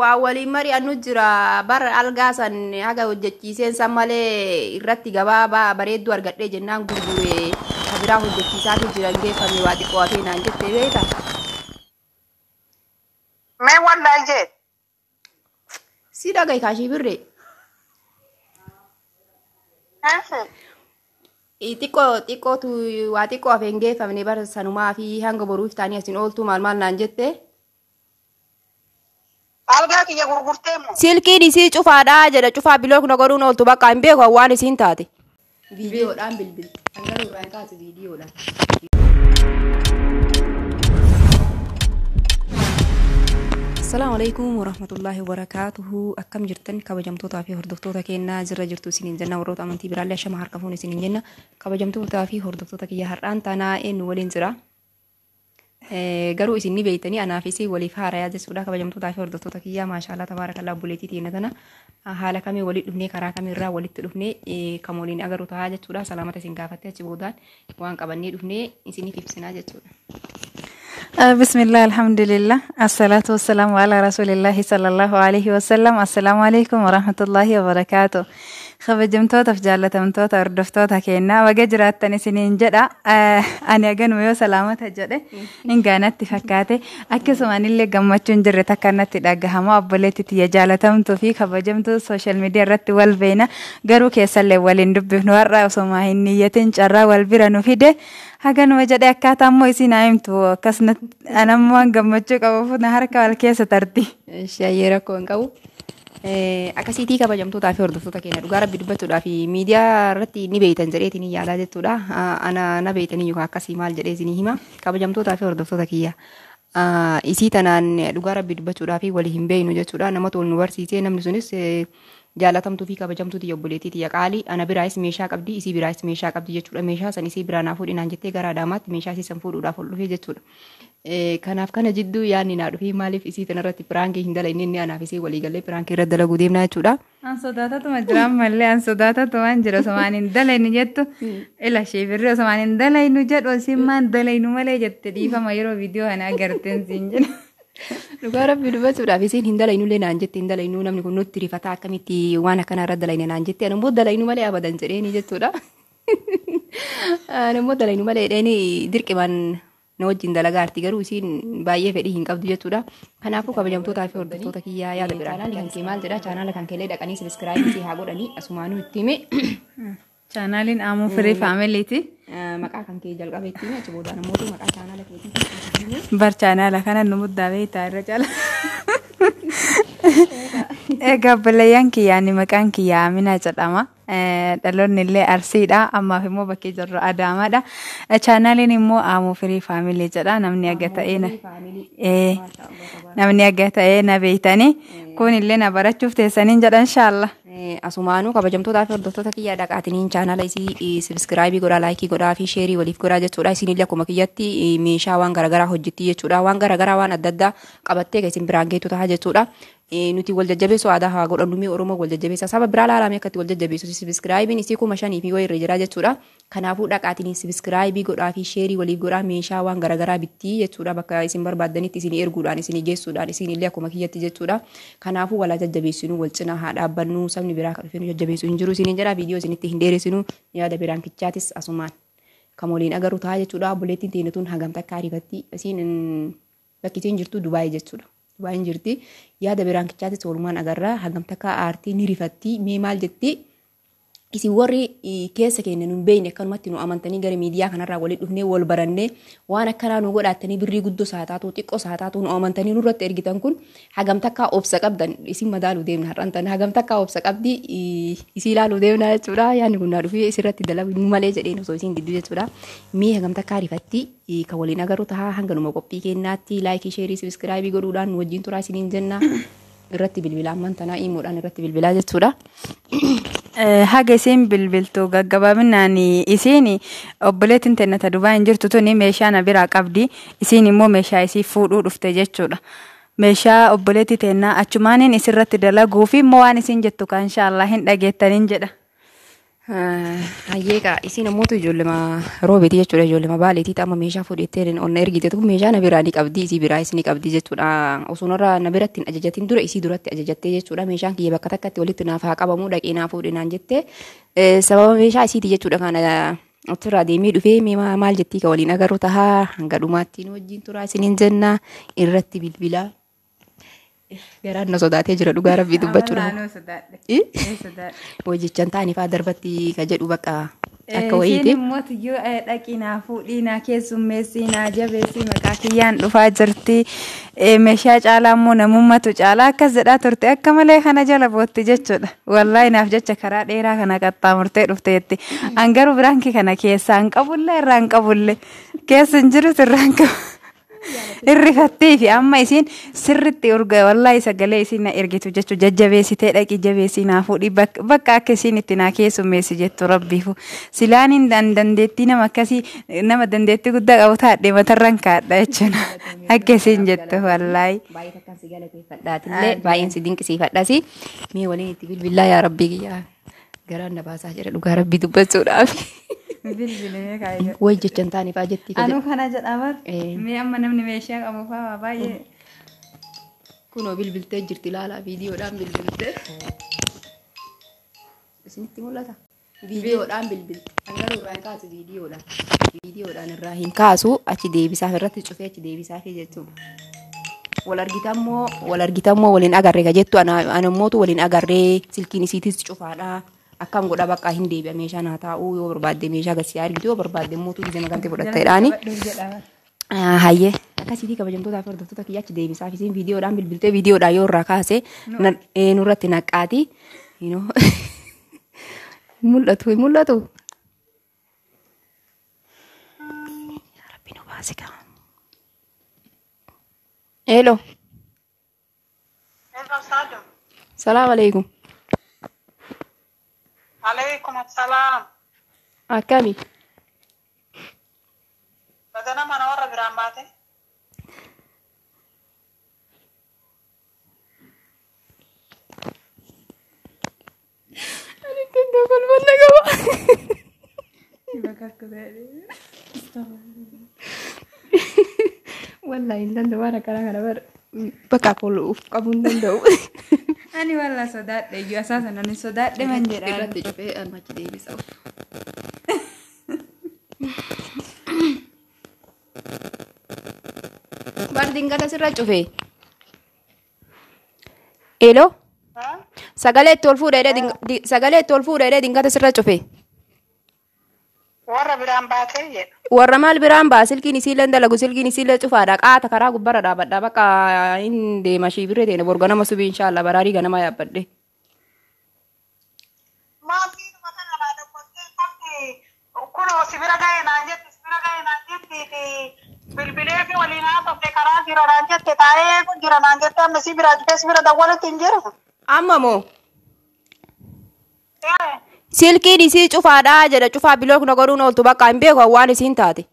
wali mari anu jira bar algasan haga hojjechiiseen sammalee irratti gabaabaa bareedduu argadhee jennaan gurguree kabiraa hojjechiisaatu jira geeffame waa xiqqoo hafee naan jettee beekta. Mee wallahi jee. Si dhagahi kaashii birree. Xiqqootu waa xiqqoo hafeen geeffamne bara sanumaa fi hanga boruuf taanii asin ooltu maal naan jettee. Algaa kiyya gurgurtee moo? Silkiin isii cufaadhaa jedha cufaa bilook na godhuun ooltu bakka hin beeku waan isiin taate. Viidiyoodhaan bilbil. Hangaruu irraan kaase viidiyoodhaan. Assalamu alaikum warahmatullahi wabarakatuhu. Akkam jirtan kabajamtootaa fi hordoftoota keenyaa jirra jirtu isiniin jenna warroota amantii biraallee ashama harka fuun isiniin jenna kabajamtootaa fi hordoftoota kiyya har'aan tanaa eenyu waliin jira. Garuu isin ni beeytanii anaaf isii waliif haarayaa jechuudha kabajamtootaa fi hordoftoota kiyyaa maashaallah tabaarakallaa buleetii teenya tana haala kamii walitti dhufnee karaa kamiirraa walitti dhufnee kam waliin agarru tahaa jechuudha salaamata isin gaafattee achi boodaan waan qabannee dhufnee isiniif ibsinaa jechuudha. بسم الله الحمد لله الصلاة والسلام على رسول الله صلى الله عليه وسلم. السلام عليكم ورحمة الله وبركاته. خبجمتوتا في جالتمتوتا وردفتوتا كينا وجراتني سنين جدا أنا أجن ويا سلامة جدا إن كانت تفكاتي أكسواني اللي جمعتون جرتا كانت تلاقيها أبلتي تيا جالتمتو في خبجمتو السوشيال ميديا رت والبينا جرو كيسل والندب نورا وسماه النيتين جرا والبيرانو فيده hagan wajade akkaataa ammoo isin aayimtu akkasnat anammoo gammachuu qabu harka wal keessa tarti. Shayyeera koon qabu. Akkasiitii kabajamtootaa fi hordoftoota keenya dhugaa rabbi dubbachuudhaa fi miidiyaa irratti ni beeytan jedheetiin yaalaa jechuudha. Ana na beeytanii yookaan akkasii maal jedhee isinii hima kabajamtootaa fi hordoftoota kiyya. Isii tanaan dhugaa rabbi dubbachuudhaa fi walii hin beeynu jechuudha. Nama tolu nu barsiisee namni sunis jaalatamtuu fi kabajamtuuti obboleettiiti yaqaalii ana biraayis meeshaa qabdi isii biraayis meeshaa qabdi jechuudha. Meeshaa san isii biraa naa fuudhinaan jettee gara Adaamaatti meeshaa isii san fuudhuudhaaf ol dhufee jechuudha. Kanaaf kana jidduu yaadni naa dhufee maaliif isii tanarratti piraankii hin dalagne inni anaaf isii waliigallee piraankii irratti dalaguu deemnaa jechuudha. An sodaatatuma jiraan mallee an sodaatatumaan jira osomaan hin dalaynu jettu ila sheefirri osomaan hin dalaynu jedhu isin maan dalaynu malee jette dhiifama yeroo viidiyoo kana agarteen siin jedha. Dhugaa rabbi dubbachuudhaaf isin hin dalaynu illee naan jette hin dalaynu namni kun nutti rifataa akkamitti waan akkana irra dalayne naan jette ani immoo dalaynu malee abadan jedheeni jechuudha. Ani immoo dalaynu malee dheeni dirqimaan na wajjin dalagaa arti garuu isin baay'ee fedhii hin qabdu jechuudha. Kanaafuu kabajamtootaa fi hordoftoota kiyyaa yaada biraa. Chaanaala kan kee maal jedha chaanaala kan keellee dhaqanii sabiskiraayibii haa godhanii asumaanuu itti hime. Chaanaaliin Amuu Firii Faamiliiti. Maqaa kan kee jalqabeetti hime achi boodaan ammoo maqaa chaanaala keetii. Bar chaanaala kana nu muddaa beektaa irra cala. Egaa obboleeyyan kiyyaani maqaan kiyyaa Aminaa jedhama. Dhaloonni illee Arsiidha ammaaf immoo bakkee jirru Adaamaadha. Chaanaaliin immoo Amuu Firii Faamilii jedha namni aga ta'ee na beeytanii kun illee na barachuuf teessaniin jedha inshaallah. Asumaanuu kabajamtootaa fi hordoftoota kiyyaa dhaqaatiniin chaanaala isii sabiskiraaybii godhaa laayikii godhaa fi sheerii waliif godhaa jechuudha. Isin illee akkuma kiyyatti meeshaa waan garaagaraa hojjetti jechuudha. Waan garaagaraa waan adda addaa qabattee isin biraan geetu ta'a jechuudha. Nuti wal jajjabeessu aadaa haa godhannu Oromoo wal jajjabeessa saba biraa laalamee akkatti wal jajjabeessu sabiskiraayibiin isii 5,000 fi wayii irra jira jechuudha. Kanaafuu dhaqaatiniin sabiskiraayibii godhaa fi sheerii waliif godhaa meeshaa waan garaagaraa bittii jechuudha. Bakka isin barbaaddanitti isin erguudhaan isin geessuudhaan isin illee akkuma kiyyatti jechuudha. Kanaafuu wal jajjabeessinu wal cinaa haa dhaabbannu sabni biraa kan dhufee jajjabeessu hin jiru isin jedha viidiyoo isinitti hin dheeressinu yaada biraan kichaatis asumaan kan waliin agarru ta'a jechuudha. Obboleettiin teenyatuun hagam takka arifatti isin bakki isin jirtu Dubaayii jechuudha. Dubaayii jirti yaada biraan kichaatis walumaan agarra hagam takka aartii ni rifatti mee maal jetti isin warri keessa keenya nu beeyne akkanumatti nu amantanii gara miidiyaa kanarraa walitti dhufnee wal barannee waan akkanaa nu godhaatanii birrii guddoo saataatu xiqqoo saataatu nu amantanii nurratti ergitan kun hagam takka obsa qabdan isin madaaluu deemna har'aan tan hagam takka obsa qabdi isii ilaaluu deemna jechuudha. Yaadni kun naa dhufee isirratti dalagu malee jedheen osoo isin gidduu jechuudha. Mee hagam takka rifatti kan waliin agarru ta'a hanganuma qophii kennaatti laayikii sheerii sabiskiraayibii godhuudhaan nu wajjin turaa isiniin jenna. Irratti bilbilaa amman tanaa himuudhaan irratti bilbilaa jechuudha. Haga isin bilbiltu gaggabaabinaan isin obboleettiin teennata Dubaay hin jirtu tuni meeshaa na biraa qabdi isin immoo meeshaa isii fuudhuu dhufte jechuudha. Meeshaa obboleettii teennaa achumaaniin isirratti dalaguu fi immoo waan isin jettu kan inshaallah hin dhageettaniin jedha. Hayyeeqa isin namoota ijoollee roobeeti jechuudha ijoollee baaleetii amma meeshaa fudhattee onna ergite tokko meeshaa na biraa ni qabdi isii biraa isni qabdi jechuudha osoo irraa na biratti hin ajajatin dura isii duratti ajajattee jechuudha meeshaan kiyya bakka takkatti walitti naaf haa qabamu dhaqee naa fuudhinaan jettee sababa meeshaa isiiti jechuudha kana ofirraa deemee dhufee maal jettii ka waliin agarru tahaa hanga dhumaattiin wajjin turaa isiniin jenna irratti bilbilaa. Garaan na sodaatee jira dhugaa rabbii dubbachuudha. Hojjechaan taa'anii fa'aa darbatti ka jedhu bakka akka wayiiti. Isheen immoo tiyyoo dhaqii naa fuudhii naa keessummeessii naa jabeessii maqaa kiyyaan dhufaa jirti. Meeshaa caalaa immoo namummatu caalaa akkas jedhaa turte akka malee kana jala bootti jechuudha. Wallaahi naaf jecha karaa dheeraa kana qaxxaamurtee dhufteetti. Angaruu biraanki kana keessaa hin qabullee irraa hin qabullee keessa hin jirus irraa hin qabu. Irrifattee fi amma isin sirritti urga wallaahi sagalee isin na ergitu jechuudha jajjabeessitee dhaqii jabeessii naa fuudhii bakka akka isin itti naa keessummeessi jettu rabbiifu silaan hin dandeettii nama akkasii nama dandeettii guddaa qabu taadhee matarraan kaadha jechuudha akka isin jettu wallaahi. Baay'ee takkaan si galateeffadhaatillee baay'een si dinqisiifadhasi mee waliin itti bilbilaa yaa rabbii kiyyaa garaan na baasaa jira dhugaa rabbii dubbachuudhaaf. Bilbilee kaayee. Way jechaan taanii fa'aa jettii. Anuu kana jedhaman mee amma namni meeshaa qabu fa'aa baay'ee. Kunoo bilbiltee jirti ilaalaa viidiyoodhaan bilbiltee. Isinitti mul'ata? Viidiyoodhaan bilbilte. Angaruu irraa hin kaasu viidiyoodhaan. Viidiyoodhaan irraa hin kaasu achi deebisaaf irratti cufee achi deebisaaf jechuudha. Wal argitammoo waliin agarree ka jettu anammootu waliin agarree silkiin isiitis cufaadha. Akkam godha bakka hin deebi'a meeshaa naa taa'uu yoo barbaadde meeshaa gasii argitu yoo barbaadde mootuu gisee maganti fudhatteedhaani. Hayyee akkasiitii kabajamtootaa fi hordoftoota kiyya achi deebisaaf isin viidiyoodhaan bilbiltee viidiyoodhaan yoo irraa kaase nurratti naqqaati. Mul'atu mul'atu. Rabbi nu baase qaba. Hello. Salaam alaikum. Alaikum assalam. Akkami? Badana mana warra biraan baate? Ani tendo kolmanna qaba. Wallahi hin danda'u waan akkana kana bar bakka uf qabuu hin danda'u. Ani walla sodaadhe iyyuu asaasan ani sodaadhe man jedhaa. Irratti cufee achi deebisa. Bardin gada sirra cufee. Elo? Sagalee itti ol fuudhee dingata sirra cufee. Warra biraan baatee jedha. Warra maal biraan baa silkiin isiillee dalagu silkiin isiillee cufaadha qaata karaa gubbarra dhaabadha bakka hin deema shiibirree ta'e borga nama subii inshaallah baraarii ganama yaabbadhe. Maatiin mata kanaa dabbastee qabdi kunoo sibira ga'ee naan jetti bilbilee fi waliin haasofte karaa jira naan jette taa'ee jira naan jette amma sibira dawwalatti hin jiru. Amma moo? Silkiin isii cufaadha jedha cufaa bilook na godhuun ooltu bakka hin beeku waan isiin taate.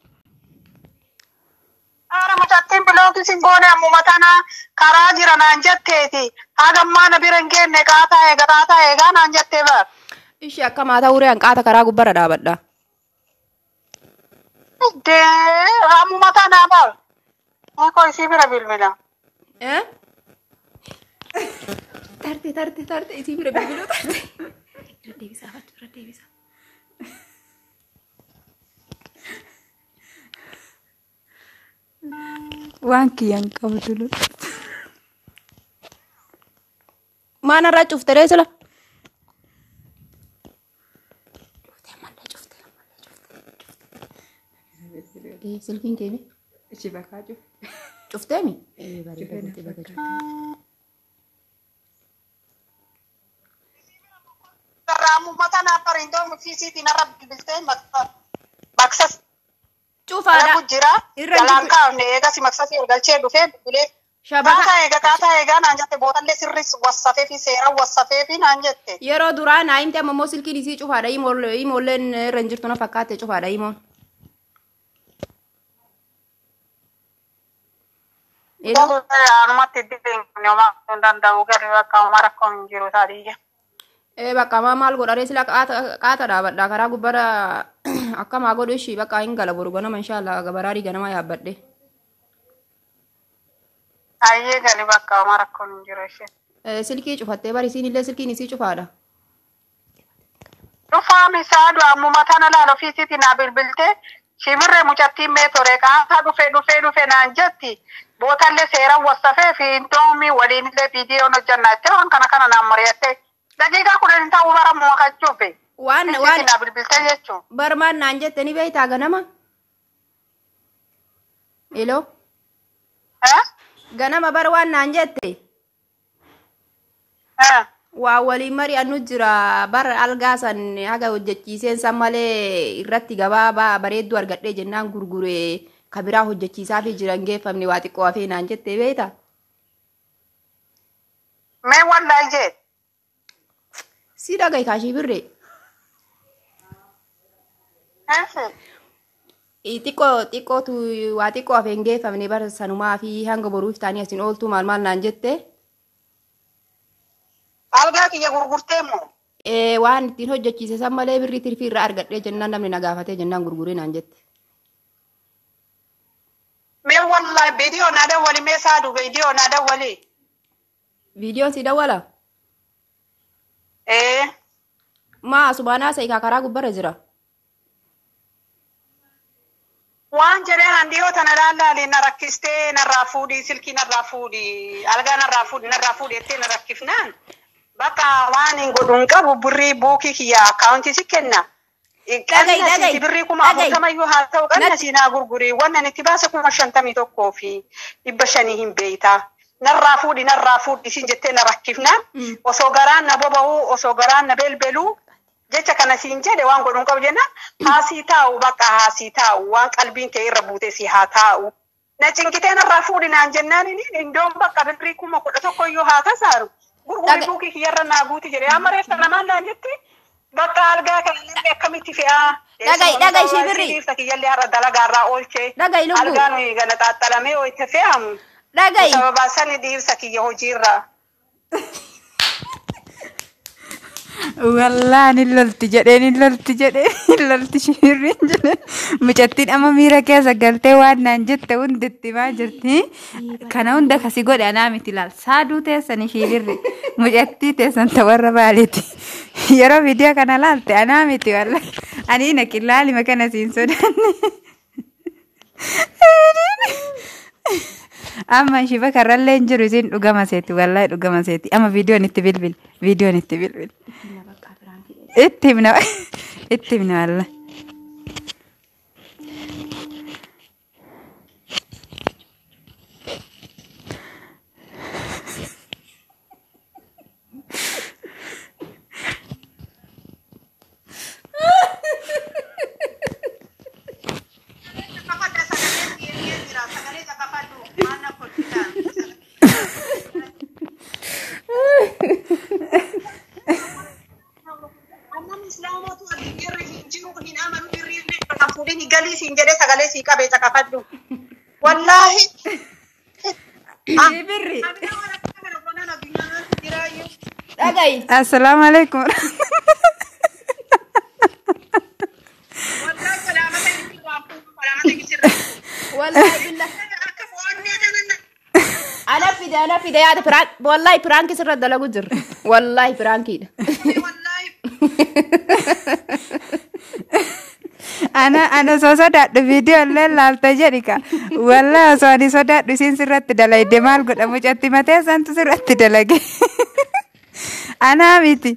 Ara mucattiin bilook isin goone ammuma tana karaa jira naan jetteeti. Hagammaa na bira hin geenne qaataa eegaa naan jettee bara. Ishee akka maataa uree hanqaata karaa gubbarra dhaabadha. Ammuma tanaa bara. Eekoo isii bira bilbila. Tarte isii bira bilbiluu tarte. Deebisa. Waan kiyyaan qabdu lu. Mana irraa cufte sila. Silkiin keenya. Ichi bakka cufte. Cufteemi? Ammuma tanaa barindoo fiisiitiin irra bilbiltee maksas. Cufaadha. Jira. Jalaan kaafne eegas maksasii ergalchee dhufee bilbilee. Kaataa eegaa naan jette bootallee sirris wassafee fi seera wassafee fi naan jette. Yeroo duraa naa himte ammoo silkiin isii cufaadha imoolleen irra hin jirtu na fakkaatte cufaadha imoon. Anumatti itti beekne homaa hin danda'u garuu akka homaa rakkoo hin jiru taatiyya. bakka maal godhare sila qaata dhaabadha karaa gubbara akkama godhu ishii bakka hin gala boru ganama inshallah gabaraari ganama yaabbadhe. Ayyee gali bakka Omar akkun hin jiru ishee. Silkii cufattee bari isiin illee silkiin isii cufaadha. Dhufaa misaadu ammuma tana laal ofiisiitti naa bilbiltee shimirree mucattiin mee ture qaasa dhufe naan jetti bootallee seeraan wassafee fi intoomi waliinillee viidiyoon hojjannaa jettee waan kana naan mari'attee daqiiqaa kudhan ta'uu bara mookachuufe. Waan naa bilbiltee jechuun. Barmaan naan jette ni beektaa ganama. Iloo. Ganama bar waan naan jette. Waa waliin mari'annu jira bar algaa san haga hojjechiiseen san malee irratti gabaabaa bareedduu argadhee jennaan gurguree kabiraa hojjechiisaa fi jiran geeffamne waa xiqqoo hafee naan jettee beektaa. Mee wallahi jee. Si dhagahi kaashii birree. Xiqqootu waa xiqqoo hafee hin geeffamne bar sanumaa fi hanga boruuf taanii asin ooltuu maal naan jette. Algaa kiyya gurgurtee moo? Waan ittiin hojjechiise san malee birrii tirfii irraa argadhee jennaan namni na gaafatee jennaan gurguree naan jette. Mee wallahi viidiyoo naa dawwali mee saadu viidiyoo naa dawwali. Viidiyoon si dawwala? Maa subaanaa sa'ikaa karaa gubbarra jira. Waan jedhee handiyoo tana laallaalee na rakkistee narraa fuudhii silkii narraa fuudhii algaa narraa fuudhii jettee na rakkifnaan. Bakka waan hin godhuun qabu birrii buukii kiyya akkaawuntii si kenna. Qannasiiti birrii 40 haa ta'u qannasii naa gurgurii wannan itti baase 51 fi 500 hin beeytaa. Narraa fuudhi siin jettee na rakkifnaan osoo garaan na boba'uu osoo garaan na belbeluu jecha kana siin jedhe waan godhuun qabu jenna haasii taa'u bakka haasii taa'u waan qalbiin ta'e irra buutee si haa taa'u. Na cinkitee narraa fuudhi naan jennaan indoon bakka birrii 11 haa tasaaru. Gurgurri buukii kiyyarra naa guuti jedhee amma reeffa namaan naan jetti bakka algaa kanallee akkamitti fe'aa. Dhagahi ishee birrii. Dhiirsa kiyyallee har'a dalagaarraa oolchee. Dhagahi lubbuu. Algaa nuyi gana xaaxalamee itti fe'amu. Dhagahi. Sababa sani dhiirsa kiyya hojiirraa. Wallaan hin lolti lolti shirriin jedhe mucattiin amma miira keessa galtee waan naan jette hunditti maa jirti kana hunda kasi godhe anaa miti laal saaduu teessan shirri mucattii teessan tawarra baaleeti yeroo viidiyoo kana laalte anaa miti walla ani naqin laalima kana siin sodaanne amma shiba karrallee hin jiru isin dhugama seeti wallahi dhugama seeti amma viidiyoon itti bilbil itti himna walla Wallahi. Birri. Dhagahi. Assalamu alaikum. Wallahi billah. Ana fide yaada prank wallahi prank sirra dalagu jir. Wallahi prankidha. Ana so sodaadhu viidiyoo illee laalta jedhika walla osoo ani sodaadhu isiin sirratti dalayde maal godha mucatti matee santu sirratti dalage anaa miti.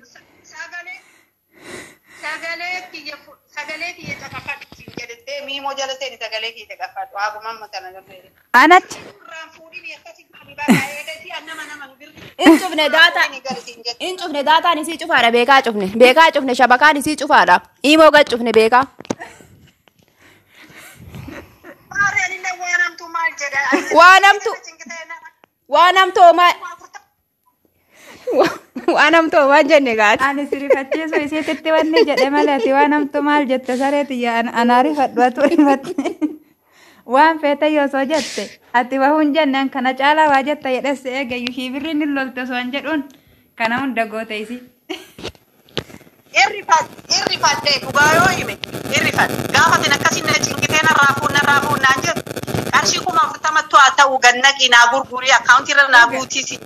Sagalee kiyya caqafadhu jedhee miimoo jala seeni sagalee kiyya caqafadhu haaguma matana gabbee. Anatti. In cufne daataan isii cufaadha beekaa cufne shabakaan isii cufaadha imoo gad cufne beekaa. Waan amtoo waan jenne gaati. Ani sirifachiisu isiititti wanni jedhe malee ati waan amtu maal jette sareeti anaa rifadhu atu rifatte waan feete yoo soo jette ati wahuun jennaan kana caalaa waa jetta jedhesse eegayyuu shibirriin hin lolte osoo hin jedhuun kana hunda goote isi. irrifadhe dhugaa yoo hime irrifadhe gaafa tin akkasin na cinkitee narraafuu naan jedhu qarshii 40 haa ta'u gannaqii naa gurgurii akkaawuntii irra naa guutiisi.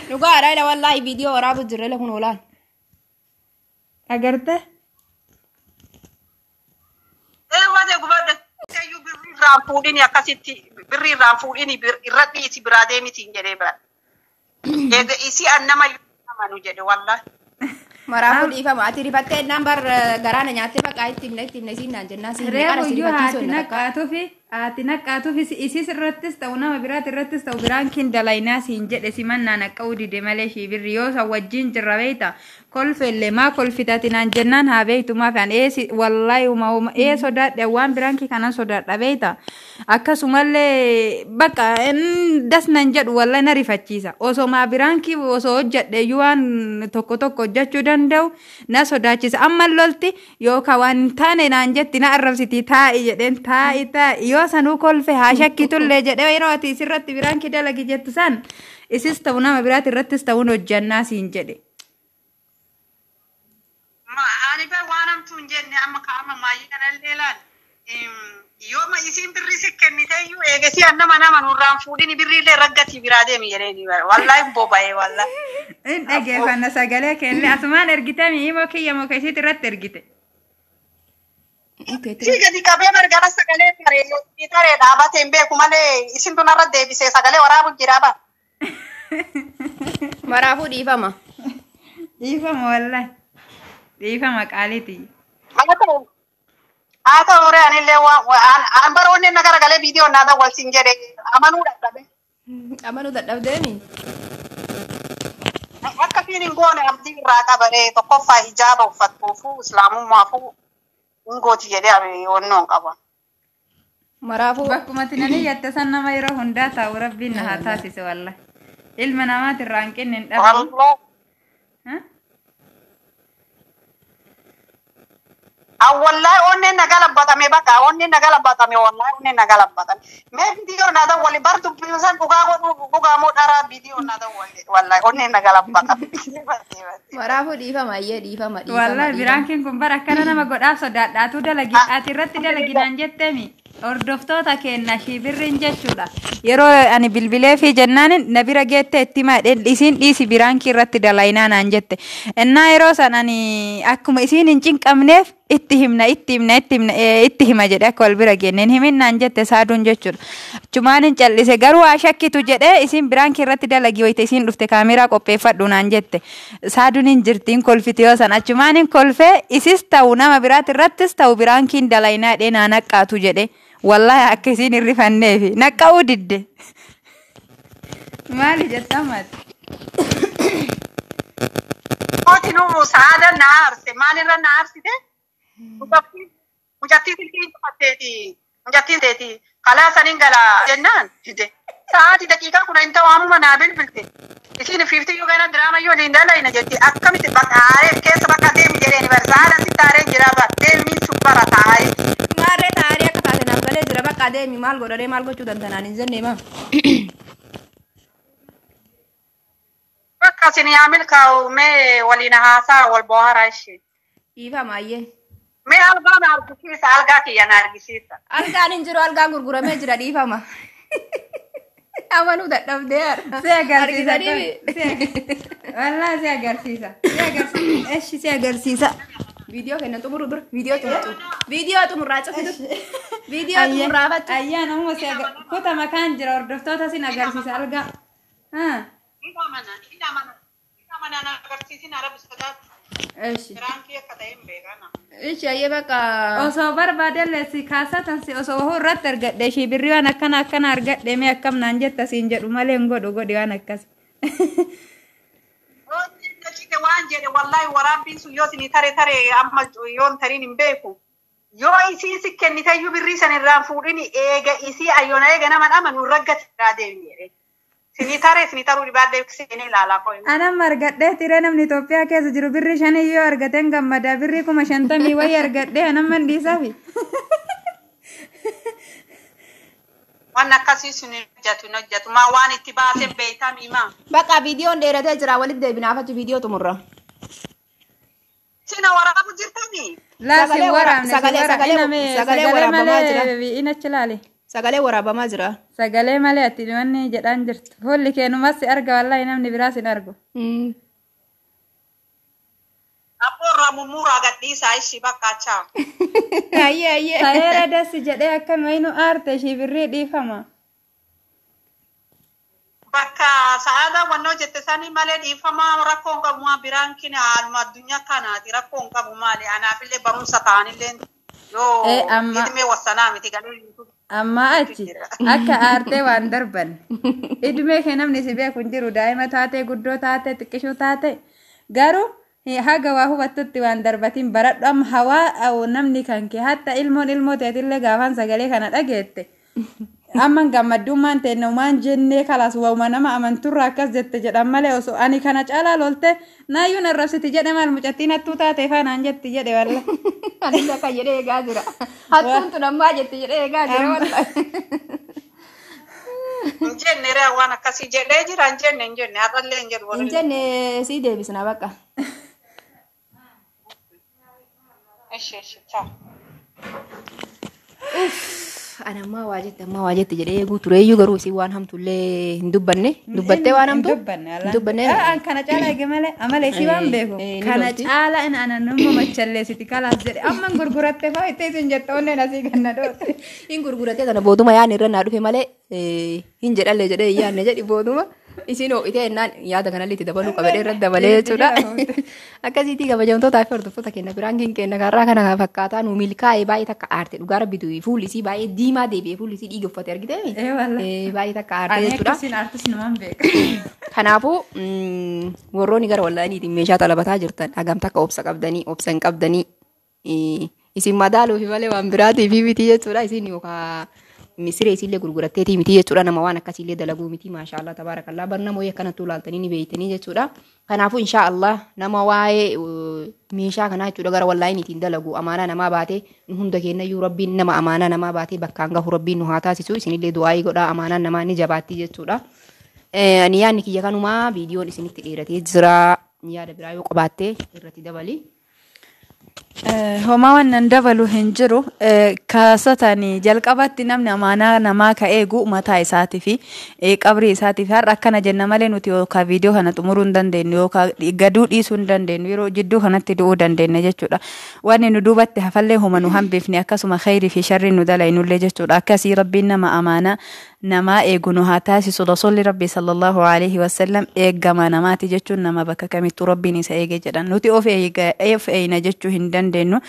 Dhugaa dha wallahi viidiyoo waraabu jirre la kun olaan. Agarte? Wate gubadde tayyuu birrii irraan fuudhini akkasitti birrii irraan fuudhini irra dhiisi biraa deemitiin jedhee bira. Eega isii annama amanu jedhe wallahi. Maraafu dhiifama ati rifattee nambar garaana nyaattee baqaa itti himne siin naan jennaa siin qara si rifachiisoo na takka. Ati naqaatuuf isis irrattis ta'u nama biraati irrattis ta'u biraan kin dalaynaa siin jedhe simannaa naqqa'uu dide malee shiibirri yoo san wajjin jirra beeyta kolfellee maa kolfitati naan jennaan haa beeytu maafaan wallahi uma sodaadhe waan biraan kii kanan sodaadha beeyta akkasumallee bakka das nan jedhu wallahi na rifachiisa osoo maa biraan kii osoo hojjadhe iyyuu waan tokko hojjachuu danda'u na sodaachisa amma lolti yookaan waan hin taane naan jetti na arrabsiti taa'i jedheen taa'i yoo sanuu kolfe haa shakkitullee jedhee yeroo ati isirratti biraan kii dalagi jettu san isis ta'u nama biraati irrattis ta'uun hojjannaa siin jedhe. Ani bar waan amtuun jenne amma kaama maayii kanallee laal yoo ma isiin birrii si kenniteeyyuu eegasii annama nurraan fuudhini birriillee raggatii biraa deemi jedheeni wallahi boba'ee wallahi. In dhageeffanna sagalee kenne asumaan ergite mi'imo kiyya muka isiit irratti ergite. Si gadi qabee margana sagalee taree dhaabatee hin beeku malee isin tunarra deebisee sagalee waraabu jira ba. Maraafuu dhiifama. Dhiifama wallahi. Dhiifama qaaliiti. Haa ta'u uree anillee an baroonni na garagalee viidiyoo naata wal siin jedhe amanuu dadhabe. Amanuu dadhabdeemi. Akkasiin hin goone abdii irraa qabaree tokkoffaa hijaaba uffattuufu islaamummaafuu ngooti jedhee wannoon qaba. Maraafuu bakkuma tinanii yatta san nama yeroo hundaa taa'u rabbiin na haa taasise wallahi. Ilma namaatirraa hin kenne hin dhabu. Wallahi onnen nagala batame baka onnen nagala batame wallahi onnen nagala batame me video nada wali bar tu piusan buga mo dara video nada wali wallahi onnen nagala batame Maraafuu dhiifama iyyee dhiifama. Wallahi biraan kin kun bara akkana nama godhaaf sodaadhaatu dalagi ati irratti dalaginaan jetteemi. Hordoftoota kenna shiibirriin jechuudha. Yeroo ani bilbilee fi jennaan na bira geette itti maadheen isiin dhiisi biraan kii irratti dalaynaa naan jette. Innaa yeroo san ani akkuma isiin hin cinqabneef itti hima jedhe akka wal bira geenneen himinnaan jette saaduun jechuudha. Achumaan hin callise garuu haa shakkitu jedhee isiin biraan kii irratti dalagi wayite isiin dhufte kaameraa qopheeffadhu naan jette. Saaduun hin jirtiin kolfite yoo san achumaan hin kolfee isis ta'u nama biraati irrattis ta'u biraan kiin dalaynaa dhee naa naqqaatu jedhe. Wallahi akka isiin hirrifanneefi naqqa'uu didde. Maali jettamaati? Mootinuu saada na aarse maalirra na aarsite? Mucattii silkii uffatteeti. Mucattiin teeti kalaa saniin gala jennaan dide. Sa'aatii daqiiqaa kuna hin ta'u ammuma naa bilbilte. Isiin 50 yoo gana diraama yoo hin dalayna jetti akkamitti baqaaree keessa bakka deemi jedheeni barsaadha si taaree jira deemii subbara taa'ee. Maarree taa'ee akka taate naaf galee jira bakka deemi maal godhadee maal gochuu dandanaan hin jennee maa. Bakka isin yaamil kaa'u mee waliin haasaa wal bohaaraa ishee. Dhiifama iyyee. Mee algaa na argisiisa algaa kiyya na argisiisa. Algaan hin jiru algaan gurguramee jira dhiifama. Amanuu dadhabdee har'a. Si agarsiisa. Wallahi si agarsiisa. Eshi si agarsiisa. Video kenna xumuru dur video xumurraa cufitu video xumurraa faccu ayyaa namuma si kota makaan jira hordoftoota sin agarsiisa algaa Ida mana na agarsiisin arabi sodaat biraanki akka ta'e hin beekana. Ishi ayyee bakka osoo barbaadellee si kaasatan si osoo wahuu irratti argadhe ishii birrii waan akkana argadhe mee akkam naan jetta siin jedhu malee hin godhi waan akkas. Waan jedhe wallahi waraabbiin sun yoo isin tare amma yoon tariin hin beeku. Yoo isiin si kenniteeyyuu birrii san irraan fuudhini eega isii ayyoona eega nama amanu raggati irraa deemi jedhe. Sini taruu dhibaadde sini ilaalaa qoy. Anam argadhe tiree namni Itoophiyaa keessa jiru birrii 5 yoo argateen gammada birrii 50 wayii argadhe anam mandhiisaafi. وانا كاسيس نجت ما وان اتباس بيتا ميما بقى فيديو ديرة تجرا ولد بنافة فيديو تمرة سينا ورا ابو جرتني لا سغلي سغلي ورا بماجرا إنا تشلالي سغلي ورا بماجرا سغلي مالي أتلواني جدان جرت هولي كانوا ماسي أرجع والله ينامني براسي نرجو أبو رامو قدي سايشي بكاتشا هي saya ada sejak akan mainu arte si beri di fama بكا سعادة ونوجة تساني مالي دي فما ركون كبما برانكين عالما الدنيا كانت ركون كبمالي أنا في اللي برون ستاني لين يو إدمي والسلامي تقالي amma achi akka arte waan darban idme kenam ni sibe kun jiru daima taate guddo taate tikishu taate garu haga wa hubattutti waan darbatin baradhu am hawa aw namni kanke hatta ilmo teetille gaafan sagale kana dhageette amman gammadummaan teenumaan jenne kalas wauma nama amanturra akkas jette jedhan malee osoo ani kana caalaa lolte naayyuun arrabsiti jedhe maal mucattiin hattuu taate faanaan jetti jedhe walla ani akka jedhee eegaa jira hattuun tun ammaa jetti jedhee eegaa jira walla injenne reewwan akkasii jedhee jira injenne har'allee hin jedhu injenne sii deebisna bakka eshi ciao أنا ما واجدت جدي يقول تريو قروي سي وان هم تولي ندبني دبته وان هم دبني أنا كان جالا جمالة أمالي سيوان بيكو كان جالا إن أنا نمو متشلي ستيكالا زري أما غرغرات تفاي تيجي جتوني ناسي كنا دوت إن غرغرات تنا بودو ما يعني رنا عارف ماله هنجر الله جدي يعني جدي بودو ما isino ite nan yaada kanalli dabalu qabade radda malee jechuudha akkasitti kabajamtoota taa'ee hordoftoota keenya biraankiin keenya karraa kana fakkaataa nu milkaa'ee baay'ee takka aarte dhugaa rabbitu fuulli isii baay'ee diimaa deebi'ee fuulli isii dhiiga uffate argite baay'ee takka aarte jechuudha artis namaan beeka kanaafuu warroonni gara wallaaniitiin meeshaa talabataa jirtan hagam takka obsa hin qabdanii isin madaaluu fi malee waan biraatii fi miti jechuudha isin yookaan misiree isillee gurguratteetii miti jechuudha nama waan akkasiillee dalaguu miti maashaallah tabaarakallaa bar namoo akkanattuu laaltanii ni beeytanii jechuudha kanaafuu inshaallah nama waa'ee meeshaa kanaa jechuudha gara wallaayiniitiin dalagu amaanaa namaa baatee nu hunda kennayyuu rabbiin nama amaanaa namaa baatee bakkaan gahu rabbiin nu haa taasisu isinillee du'aayii godhaa amaanaan namaa ni jabaatti jechuudha ani yaadni kiyya kanumaa viidiyoon isinitti dheeratee jira yaada biraa yoo qabaatte irratti dabali. Homaa wannan dabalu hin jiru kaasatanii jalqabatti namni amaanaa namaa ka eegu mataa isaatii fi qabrii isaatii fi har'a akkana jenna malee nuti yookaan viidiyoo kana xumuruu hin dandeenyu yookaan gaduu dhiisuu hin dandeenyu yeroo jidduu kanatti du'uu dandeenya jechuudha. Wanni nu duubatti hafallee homa nu hambifne akkasuma khayrii fi sharrii nu dalaynullee jechuudha. Akkasii rabbiin nama amaanaa nama eegu nu haa taasisu rasuulli rabbii sallallahu alaihi wasallam eegama namaati jechuun nama bakka kamittuu rabbiin isa eege jedhan nuti of eeyna jechuu hin dandeenyu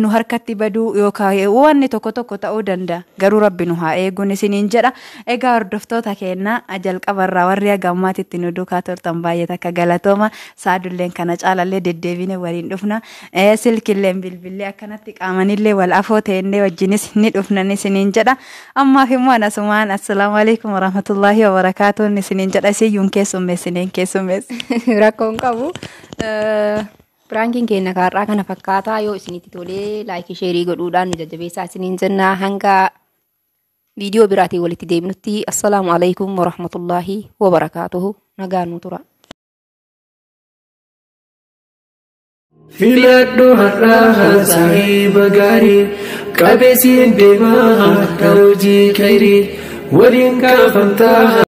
nu harkatti baduu yookaan wanni tokko ta'uu danda'a garuu rabbi nu haa eeguun isiniin jedha egaa hordoftoota keenya jalqabarraa warri gammaatitti nu duukaa turtan baay'ee takka galatooma saadulleen kana caalallee deddeebine waliin dhufna silkilleen bilbillee akkanatti qaamanillee wal afoo ta'ennee wajjinis ni dhufnan isiniin jedha ammaaf immoo anasumaan السلام عليكم ورحمة الله وبركاته نسنين جدا سيون كيسومي rakkoon qabu prankiin keenya kaarraa kana fakkaataa yoo isinitti tolee laayikii sheerii godhuudhaan nu jajjabeessaa isiniin jenna hanga viidiyoo biraatiin walitti deebinutti assalaamu alaikum warahmatullaahi wabarakaatuhu nagaan nu tura. Filadhu har'aa saahiba gaarii qabeessiin deemaa hojii khayrii waliin kaafamtaa.